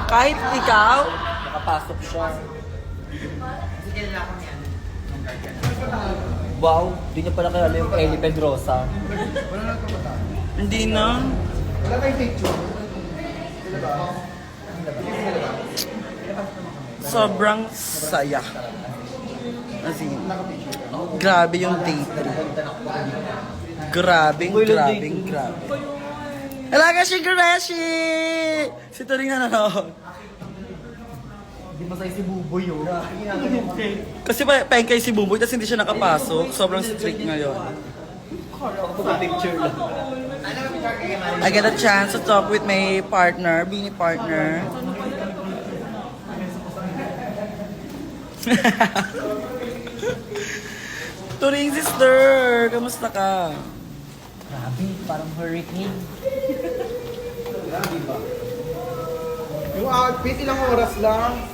Kahit ikaw? Nakapasok siya. Kasi kilala ko niyan. Wow, di niya pala kilala yung Ellie Pedrosa. Wala na ito mata. Hindi na. Wala kayong picture. Sila ba? Sila ba? Sobrang saya. As in, grabe yung day trip. Grabing. Alaga si Greshi! Si Turing na nanood. Hindi masaya si Buboy yun. Kasi pengkay si Bumboy, tapos hindi siya nakapasok. Sobrang strict ngayon. Picture lang. I get a chance to talk with my partner, Beanie partner. Turing sister, kamusta ka? Grabe, parang hurricane. Yung outfit, ilang oras lang.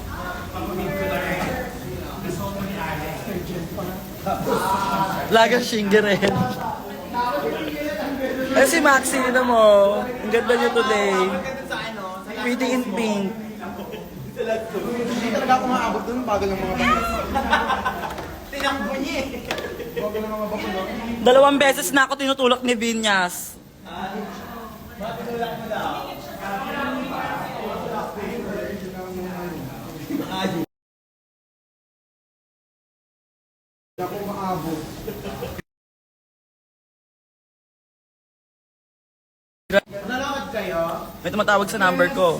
Laga Shingerin. Eh si Maxi na mo. Ang ganda niya today. Pretty in pink. Hindi talaga ako maabot dun. Bagal ng mga bakit. Tinakbo niya eh. Bagal ng mga bakit doon. 2 beses na ako tinutulak ni Vinyas. Hindi ako maabot. Nanood kayo? May tumatawag sa number ko.